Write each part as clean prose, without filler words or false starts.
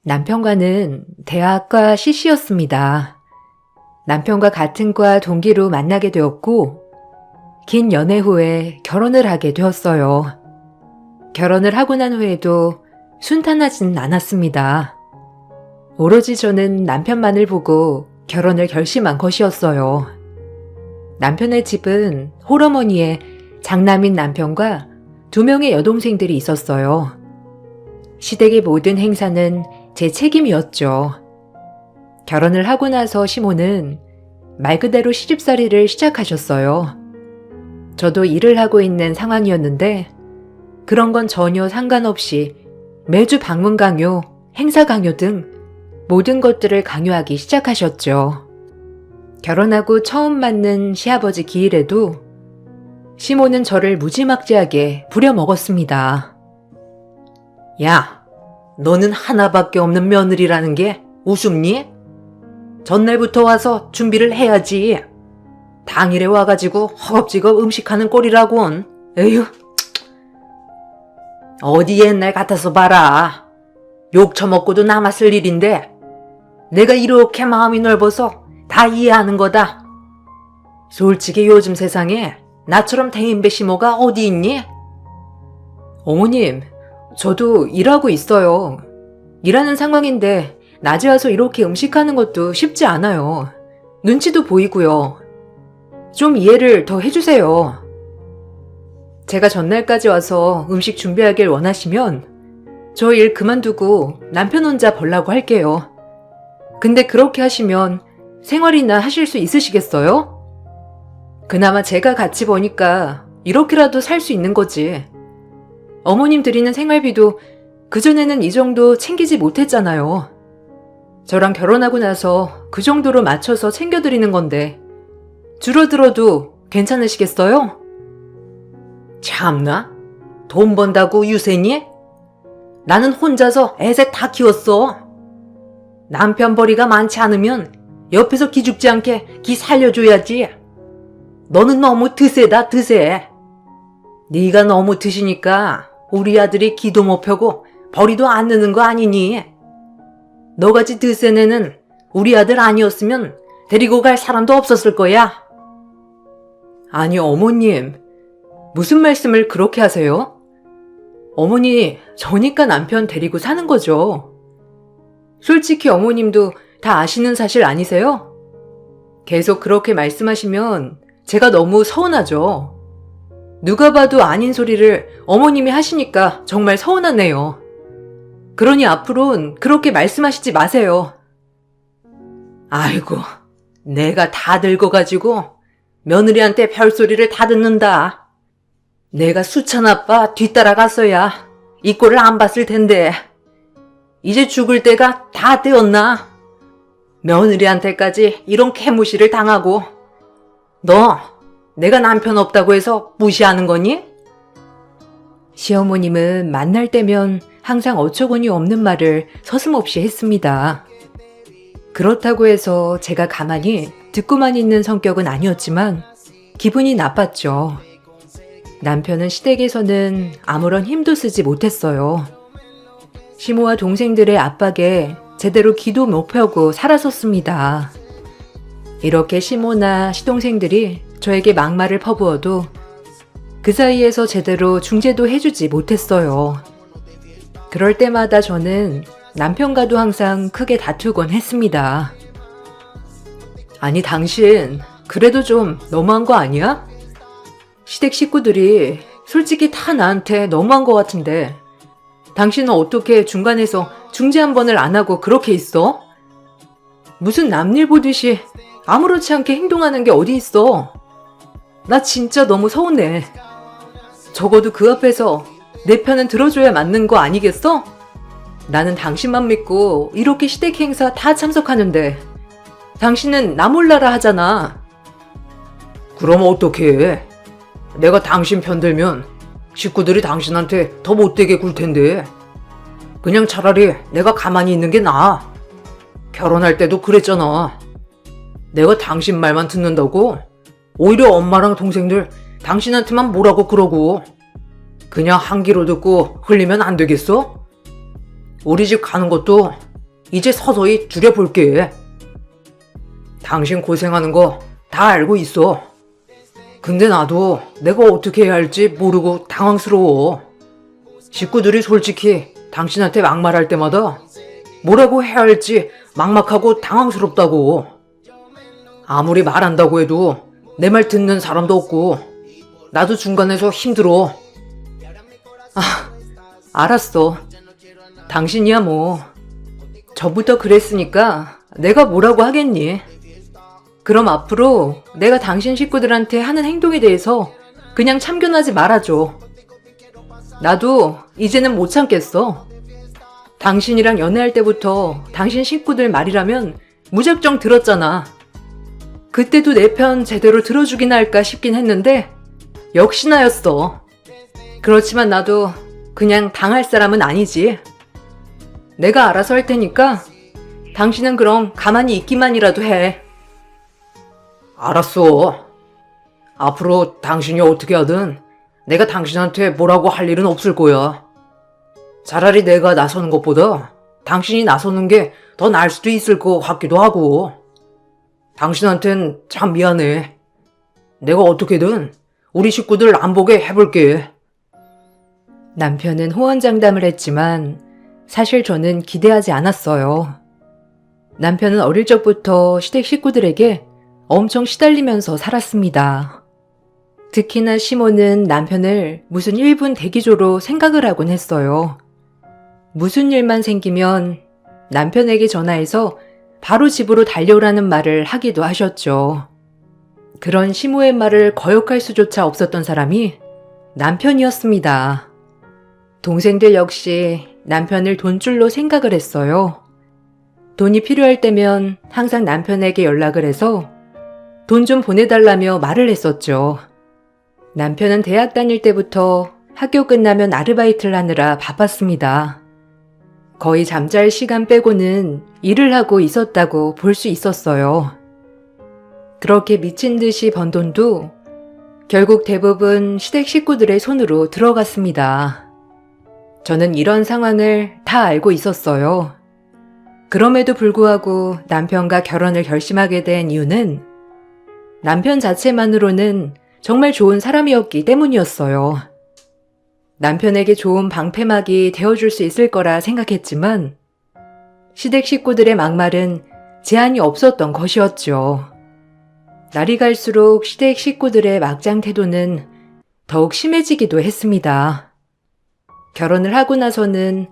남편과는 대학과 CC였습니다. 남편과 같은 과 동기로 만나게 되었고, 긴 연애 후에 결혼을 하게 되었어요. 결혼을 하고 난 후에도 순탄하지는 않았습니다. 오로지 저는 남편만을 보고 결혼을 결심한 것이었어요. 남편의 집은 홀어머니의 장남인 남편과 2명의 여동생들이 있었어요. 시댁의 모든 행사는 제 책임이었죠. 결혼을 하고 나서 시모는 말 그대로 시집살이를 시작하셨어요. 저도 일을 하고 있는 상황이었는데 그런 건 전혀 상관없이 매주 방문 강요, 행사 강요 등 모든 것들을 강요하기 시작하셨죠. 결혼하고 처음 맞는 시아버지 기일에도 시모는 저를 무지막지하게 부려먹었습니다. 야, 너는 하나밖에 없는 며느리라는 게 우습니? 전날부터 와서 준비를 해야지. 당일에 와가지고 허겁지겁 음식하는 꼴이라곤. 에휴. 어디 옛날 같아서 봐라. 욕 처먹고도 남았을 일인데 내가 이렇게 마음이 넓어서 다 이해하는 거다. 솔직히 요즘 세상에 나처럼 대인배 시모가 어디 있니? 어머님, 저도 일하고 있어요. 일하는 상황인데 낮에 와서 이렇게 음식하는 것도 쉽지 않아요. 눈치도 보이고요. 좀 이해를 더 해주세요. 제가 전날까지 와서 음식 준비하길 원하시면 저 일 그만두고 남편 혼자 벌라고 할게요. 근데 그렇게 하시면 생활이나 하실 수 있으시겠어요? 그나마 제가 같이 버니까 이렇게라도 살 수 있는 거지. 어머님 드리는 생활비도 그전에는 이 정도 챙기지 못했잖아요. 저랑 결혼하고 나서 그 정도로 맞춰서 챙겨드리는 건데 줄어들어도 괜찮으시겠어요? 참나? 돈 번다고 유세니? 나는 혼자서 애새 다 키웠어. 남편 벌이가 많지 않으면 옆에서 기죽지 않게 기 살려줘야지. 너는 너무 드세다 드세. 네가 너무 드시니까 우리 아들이 기도 못 펴고 벌이도 안 느는 거 아니니? 너같이 드센 애는 우리 아들 아니었으면 데리고 갈 사람도 없었을 거야. 아니 어머님, 무슨 말씀을 그렇게 하세요? 어머니, 저니까 남편 데리고 사는 거죠. 솔직히 어머님도 다 아시는 사실 아니세요? 계속 그렇게 말씀하시면 제가 너무 서운하죠. 누가 봐도 아닌 소리를 어머님이 하시니까 정말 서운하네요. 그러니 앞으로는 그렇게 말씀하시지 마세요. 아이고, 내가 다 늙어가지고 며느리한테 별소리를 다 듣는다. 내가 수찬 아빠 뒤따라갔어야 이 꼴을 안 봤을 텐데 이제 죽을 때가 다 되었나? 며느리한테까지 이런 개무시를 당하고 너 내가 남편 없다고 해서 무시하는 거니? 시어머님은 만날 때면 항상 어처구니 없는 말을 서슴없이 했습니다. 그렇다고 해서 제가 가만히 듣고만 있는 성격은 아니었지만 기분이 나빴죠. 남편은 시댁에서는 아무런 힘도 쓰지 못했어요. 시모와 동생들의 압박에 제대로 기도 못 펴고 살았었습니다. 이렇게 시모나 시동생들이 저에게 막말을 퍼부어도 그 사이에서 제대로 중재도 해주지 못했어요. 그럴 때마다 저는 남편과도 항상 크게 다투곤 했습니다. 아니 당신 그래도 좀 너무한 거 아니야? 시댁 식구들이 솔직히 다 나한테 너무한 거 같은데 당신은 어떻게 중간에서 중재 한 번을 안 하고 그렇게 있어? 무슨 남일 보듯이 아무렇지 않게 행동하는 게 어디 있어? 나 진짜 너무 서운해. 적어도 그 앞에서 내 편은 들어줘야 맞는 거 아니겠어? 나는 당신만 믿고 이렇게 시댁 행사 다 참석하는데 당신은 나 몰라라 하잖아. 그럼 어떡해? 내가 당신 편 들면 식구들이 당신한테 더 못되게 굴 텐데 그냥 차라리 내가 가만히 있는 게 나아. 결혼할 때도 그랬잖아. 내가 당신 말만 듣는다고 오히려 엄마랑 동생들 당신한테만 뭐라고 그러고 그냥 한 귀로 듣고 흘리면 안 되겠어? 우리 집 가는 것도 이제 서서히 줄여볼게. 당신 고생하는 거 다 알고 있어. 근데 나도 내가 어떻게 해야 할지 모르고 당황스러워. 식구들이 솔직히 당신한테 막말할 때마다 뭐라고 해야 할지 막막하고 당황스럽다고. 아무리 말한다고 해도 내 말 듣는 사람도 없고 나도 중간에서 힘들어. 알았어. 당신이야 뭐. 전부터 그랬으니까 내가 뭐라고 하겠니? 그럼 앞으로 내가 당신 식구들한테 하는 행동에 대해서 그냥 참견하지 말아줘. 나도 이제는 못 참겠어. 당신이랑 연애할 때부터 당신 식구들 말이라면 무작정 들었잖아. 그때도 내 편 제대로 들어주긴 할까 싶긴 했는데 역시나였어. 그렇지만 나도 그냥 당할 사람은 아니지. 내가 알아서 할 테니까 당신은 그럼 가만히 있기만이라도 해. 알았어. 앞으로 당신이 어떻게 하든 내가 당신한테 뭐라고 할 일은 없을 거야. 차라리 내가 나서는 것보다 당신이 나서는 게 더 나을 수도 있을 것 같기도 하고. 당신한텐 참 미안해. 내가 어떻게든 우리 식구들 안 보게 해볼게. 남편은 호언장담을 했지만 사실 저는 기대하지 않았어요. 남편은 어릴 적부터 시댁 식구들에게 엄청 시달리면서 살았습니다. 특히나 시모는 남편을 무슨 1분 대기조로 생각을 하곤 했어요. 무슨 일만 생기면 남편에게 전화해서 바로 집으로 달려오라는 말을 하기도 하셨죠. 그런 시모의 말을 거역할 수조차 없었던 사람이 남편이었습니다. 동생들 역시 남편을 돈줄로 생각을 했어요. 돈이 필요할 때면 항상 남편에게 연락을 해서 돈 좀 보내달라며 말을 했었죠. 남편은 대학 다닐 때부터 학교 끝나면 아르바이트를 하느라 바빴습니다. 거의 잠잘 시간 빼고는 일을 하고 있었다고 볼 수 있었어요. 그렇게 미친 듯이 번 돈도 결국 대부분 시댁 식구들의 손으로 들어갔습니다. 저는 이런 상황을 다 알고 있었어요. 그럼에도 불구하고 남편과 결혼을 결심하게 된 이유는 남편 자체만으로는 정말 좋은 사람이었기 때문이었어요. 남편에게 좋은 방패막이 되어줄 수 있을 거라 생각했지만 시댁 식구들의 막말은 제한이 없었던 것이었죠. 날이 갈수록 시댁 식구들의 막장 태도는 더욱 심해지기도 했습니다. 결혼을 하고 나서는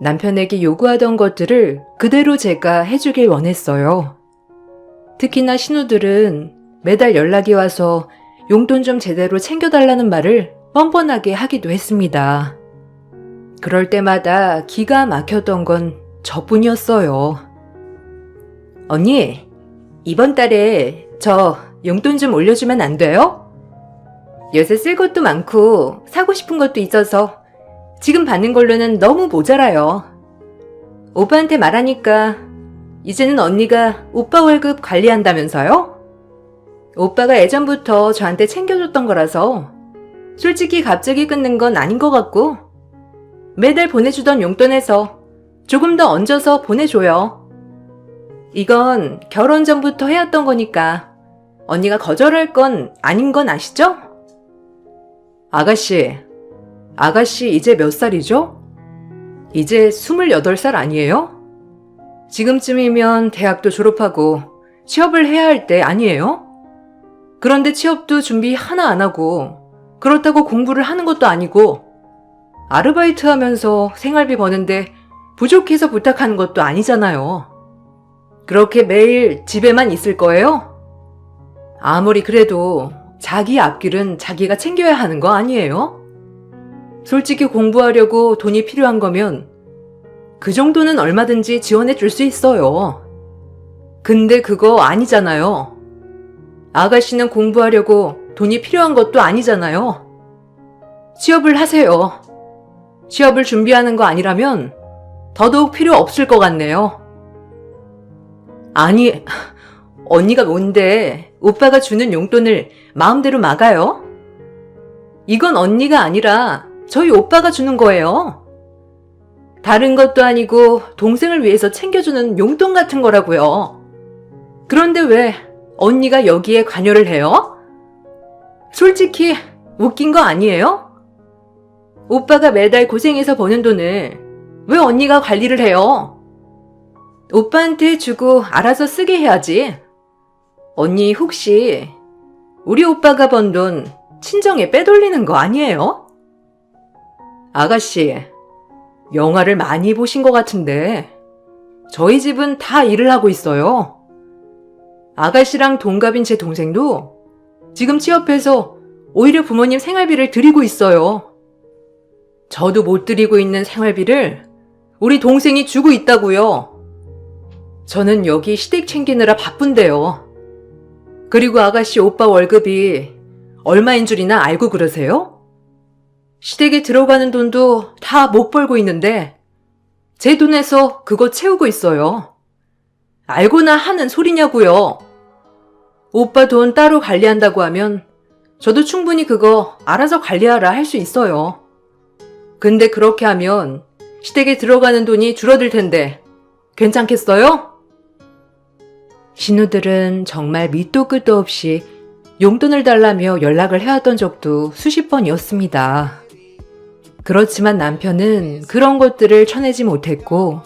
남편에게 요구하던 것들을 그대로 제가 해주길 원했어요. 특히나 신우들은 매달 연락이 와서 용돈 좀 제대로 챙겨달라는 말을 뻔뻔하게 하기도 했습니다. 그럴 때마다 기가 막혔던 건 저뿐이었어요. 언니, 이번 달에 저 용돈 좀 올려주면 안 돼요? 요새 쓸 것도 많고 사고 싶은 것도 있어서 지금 받는 걸로는 너무 모자라요. 오빠한테 말하니까 이제는 언니가 오빠 월급 관리한다면서요? 오빠가 예전부터 저한테 챙겨줬던 거라서 솔직히 갑자기 끊는 건 아닌 것 같고 매달 보내주던 용돈에서 조금 더 얹어서 보내줘요. 이건 결혼 전부터 해왔던 거니까 언니가 거절할 건 아닌 건 아시죠? 아가씨 이제 몇 살이죠? 이제 28살 아니에요? 지금쯤이면 대학도 졸업하고 취업을 해야 할 때 아니에요? 그런데 취업도 준비 하나 안 하고 그렇다고 공부를 하는 것도 아니고 아르바이트 하면서 생활비 버는데 부족해서 부탁하는 것도 아니잖아요. 그렇게 매일 집에만 있을 거예요? 아무리 그래도 자기 앞길은 자기가 챙겨야 하는 거 아니에요? 솔직히 공부하려고 돈이 필요한 거면 그 정도는 얼마든지 지원해 줄 수 있어요. 근데 그거 아니잖아요. 아가씨는 공부하려고 돈이 필요한 것도 아니잖아요. 취업을 하세요. 취업을 준비하는 거 아니라면 더더욱 필요 없을 것 같네요. 아니, 언니가 뭔데 오빠가 주는 용돈을 마음대로 막아요? 이건 언니가 아니라 저희 오빠가 주는 거예요. 다른 것도 아니고 동생을 위해서 챙겨주는 용돈 같은 거라고요. 그런데 왜 언니가 여기에 관여를 해요? 솔직히 웃긴 거 아니에요? 오빠가 매달 고생해서 버는 돈을 왜 언니가 관리를 해요? 오빠한테 주고 알아서 쓰게 해야지. 언니 혹시 우리 오빠가 번 돈 친정에 빼돌리는 거 아니에요? 아가씨, 영화를 많이 보신 것 같은데 저희 집은 다 일을 하고 있어요. 아가씨랑 동갑인 제 동생도 지금 취업해서 오히려 부모님 생활비를 드리고 있어요. 저도 못 드리고 있는 생활비를 우리 동생이 주고 있다고요. 저는 여기 시댁 챙기느라 바쁜데요. 그리고 아가씨 오빠 월급이 얼마인 줄이나 알고 그러세요? 시댁에 들어가는 돈도 다 못 벌고 있는데 제 돈에서 그거 채우고 있어요. 알고나 하는 소리냐고요. 오빠 돈 따로 관리한다고 하면 저도 충분히 그거 알아서 관리하라 할 수 있어요. 근데 그렇게 하면 시댁에 들어가는 돈이 줄어들 텐데 괜찮겠어요? 신우들은 정말 밑도 끝도 없이 용돈을 달라며 연락을 해왔던 적도 수십 번이었습니다. 그렇지만 남편은 그런 것들을 쳐내지 못했고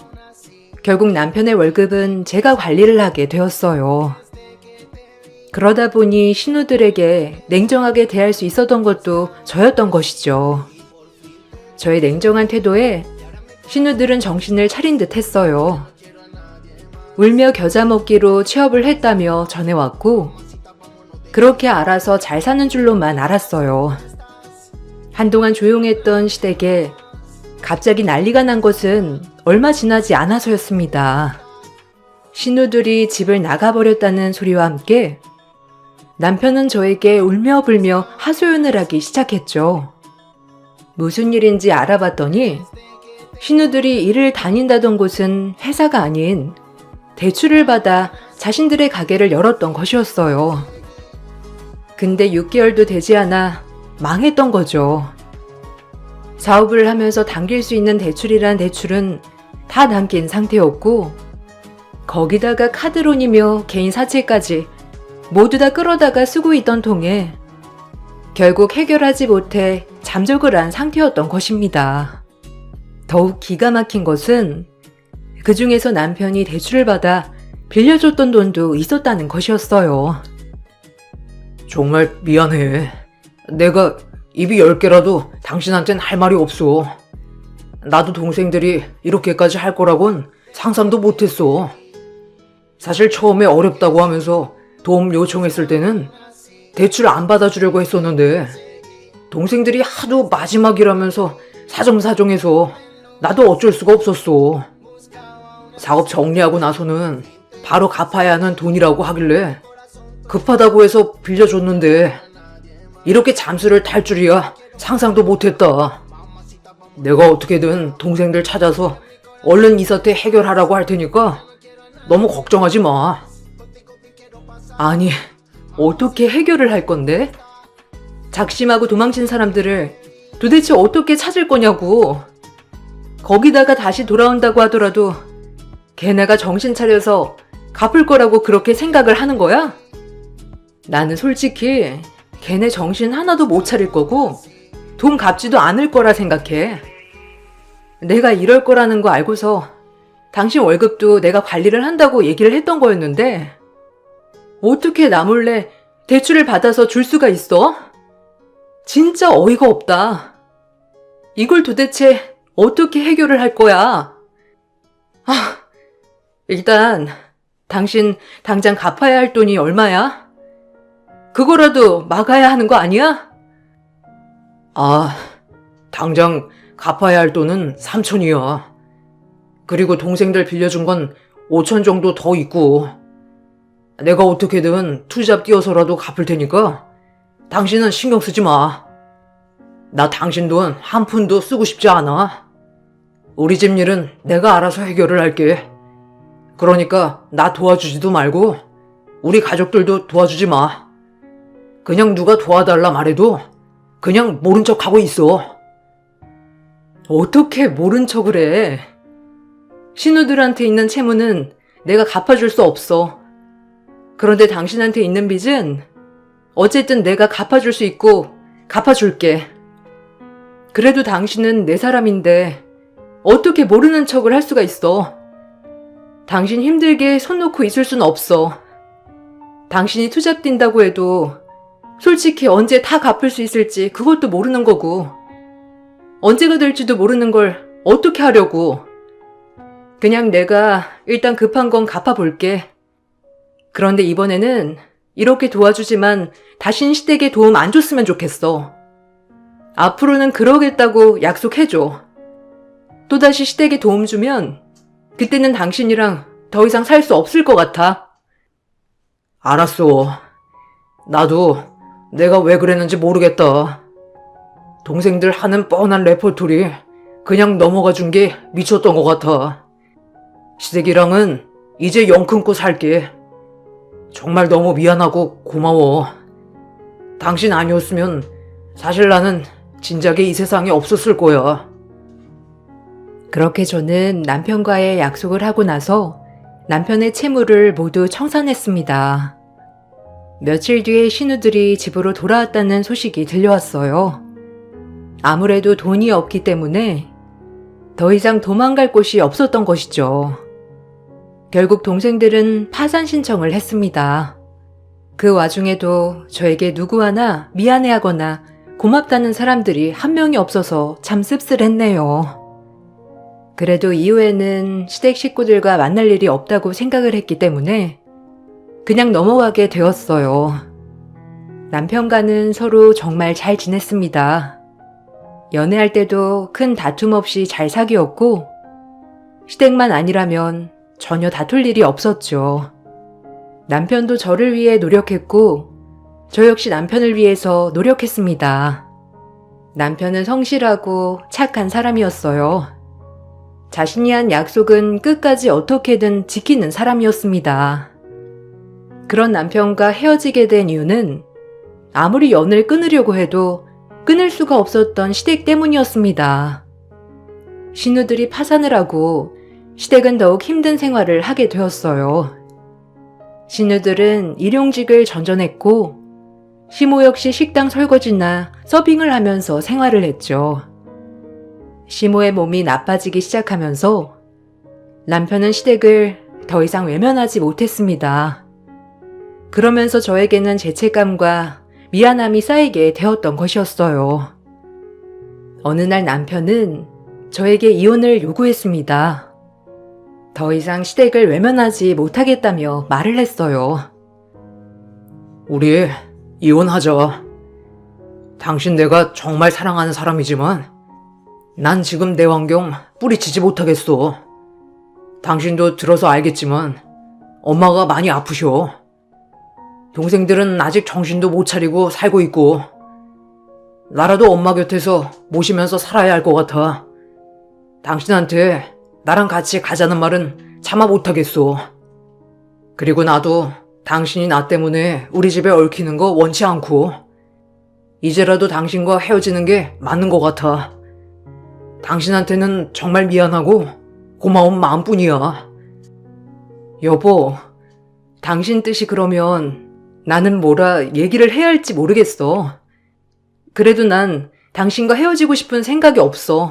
결국 남편의 월급은 제가 관리를 하게 되었어요. 그러다 보니 신우들에게 냉정하게 대할 수 있었던 것도 저였던 것이죠. 저의 냉정한 태도에 신우들은 정신을 차린 듯 했어요. 울며 겨자 먹기로 취업을 했다며 전해왔고 그렇게 알아서 잘 사는 줄로만 알았어요. 한동안 조용했던 시댁에 갑자기 난리가 난 것은 얼마 지나지 않아서였습니다. 신우들이 집을 나가버렸다는 소리와 함께 남편은 저에게 울며 불며 하소연을 하기 시작했죠. 무슨 일인지 알아봤더니 신우들이 일을 다닌다던 곳은 회사가 아닌 대출을 받아 자신들의 가게를 열었던 것이었어요. 근데 6개월도 되지 않아 망했던 거죠. 사업을 하면서 당길 수 있는 대출이란 대출은 다 남긴 상태였고 거기다가 카드론이며 개인 사채까지 모두 다 끌어다가 쓰고 있던 통에 결국 해결하지 못해 잠적을 한 상태였던 것입니다. 더욱 기가 막힌 것은 그 중에서 남편이 대출을 받아 빌려줬던 돈도 있었다는 것이었어요. 정말 미안해. 내가 입이 10개라도 당신한텐 할 말이 없어. 나도 동생들이 이렇게까지 할 거라곤 상상도 못했어. 사실 처음에 어렵다고 하면서 도움 요청했을 때는 대출 안 받아주려고 했었는데 동생들이 하도 마지막이라면서 사정사정해서 나도 어쩔 수가 없었어. 사업 정리하고 나서는 바로 갚아야 하는 돈이라고 하길래 급하다고 해서 빌려줬는데 이렇게 잠수를 탈 줄이야 상상도 못했다. 내가 어떻게든 동생들 찾아서 얼른 이 사태 해결하라고 할 테니까 너무 걱정하지 마. 아니, 어떻게 해결을 할 건데? 작심하고 도망친 사람들을 도대체 어떻게 찾을 거냐고. 거기다가 다시 돌아온다고 하더라도 걔네가 정신 차려서 갚을 거라고 그렇게 생각을 하는 거야? 나는 솔직히 걔네 정신 하나도 못 차릴 거고 돈 갚지도 않을 거라 생각해. 내가 이럴 거라는 거 알고서 당신 월급도 내가 관리를 한다고 얘기를 했던 거였는데 어떻게 나 몰래 대출을 받아서 줄 수가 있어? 진짜 어이가 없다. 이걸 도대체 어떻게 해결을 할 거야? 일단 당신 당장 갚아야 할 돈이 얼마야? 그거라도 막아야 하는 거 아니야? 당장 갚아야 할 돈은 3천이야. 그리고 동생들 빌려준 건 5천 정도 더 있고 내가 어떻게든 투잡 뛰어서라도 갚을 테니까 당신은 신경 쓰지 마. 나 당신 돈 한 푼도 쓰고 싶지 않아. 우리 집 일은 내가 알아서 해결을 할게. 그러니까 나 도와주지도 말고 우리 가족들도 도와주지 마. 그냥 누가 도와달라 말해도 그냥 모른 척하고 있어. 어떻게 모른 척을 해? 신우들한테 있는 채무는 내가 갚아줄 수 없어. 그런데 당신한테 있는 빚은 어쨌든 내가 갚아줄 수 있고 갚아줄게. 그래도 당신은 내 사람인데 어떻게 모르는 척을 할 수가 있어? 당신 힘들게 손 놓고 있을 순 없어. 당신이 투잡 뛴다고 해도 솔직히 언제 다 갚을 수 있을지 그것도 모르는 거고 언제가 될지도 모르는 걸 어떻게 하려고. 그냥 내가 일단 급한 건 갚아볼게. 그런데 이번에는 이렇게 도와주지만 다신 시댁에 도움 안 줬으면 좋겠어. 앞으로는 그러겠다고 약속해줘. 또다시 시댁에 도움 주면 그때는 당신이랑 더 이상 살 수 없을 것 같아. 알았어. 나도 내가 왜 그랬는지 모르겠다. 동생들 하는 뻔한 레퍼토리 그냥 넘어가 준 게 미쳤던 것 같아. 시댁이랑은 이제 영 끊고 살게. 정말 너무 미안하고 고마워. 당신 아니었으면 사실 나는 진작에 이 세상에 없었을 거야. 그렇게 저는 남편과의 약속을 하고 나서 남편의 채무를 모두 청산했습니다. 며칠 뒤에 신우들이 집으로 돌아왔다는 소식이 들려왔어요. 아무래도 돈이 없기 때문에 더 이상 도망갈 곳이 없었던 것이죠. 결국 동생들은 파산 신청을 했습니다. 그 와중에도 저에게 누구 하나 미안해하거나 고맙다는 사람들이 한 명이 없어서 참 씁쓸했네요. 그래도 이후에는 시댁 식구들과 만날 일이 없다고 생각을 했기 때문에 그냥 넘어가게 되었어요. 남편과는 서로 정말 잘 지냈습니다. 연애할 때도 큰 다툼 없이 잘 사귀었고 시댁만 아니라면 전혀 다툴 일이 없었죠. 남편도 저를 위해 노력했고 저 역시 남편을 위해서 노력했습니다. 남편은 성실하고 착한 사람이었어요. 자신이 한 약속은 끝까지 어떻게든 지키는 사람이었습니다. 그런 남편과 헤어지게 된 이유는 아무리 연을 끊으려고 해도 끊을 수가 없었던 시댁 때문이었습니다. 신우들이 파산을 하고 시댁은 더욱 힘든 생활을 하게 되었어요. 신우들은 일용직을 전전했고 시모 역시 식당 설거지나 서빙을 하면서 생활을 했죠. 시모의 몸이 나빠지기 시작하면서 남편은 시댁을 더 이상 외면하지 못했습니다. 그러면서 저에게는 죄책감과 미안함이 쌓이게 되었던 것이었어요. 어느 날 남편은 저에게 이혼을 요구했습니다. 더 이상 시댁을 외면하지 못하겠다며 말을 했어요. 우리 이혼하자. 당신 내가 정말 사랑하는 사람이지만 난 지금 내 환경 뿌리치지 못하겠어. 당신도 들어서 알겠지만 엄마가 많이 아프셔. 동생들은 아직 정신도 못 차리고 살고 있고 나라도 엄마 곁에서 모시면서 살아야 할 것 같아. 당신한테 나랑 같이 가자는 말은 차마 못하겠어. 그리고 나도 당신이 나 때문에 우리 집에 얽히는 거 원치 않고 이제라도 당신과 헤어지는 게 맞는 것 같아. 당신한테는 정말 미안하고 고마운 마음뿐이야. 여보, 당신 뜻이 그러면 나는 뭐라 얘기를 해야 할지 모르겠어. 그래도 난 당신과 헤어지고 싶은 생각이 없어.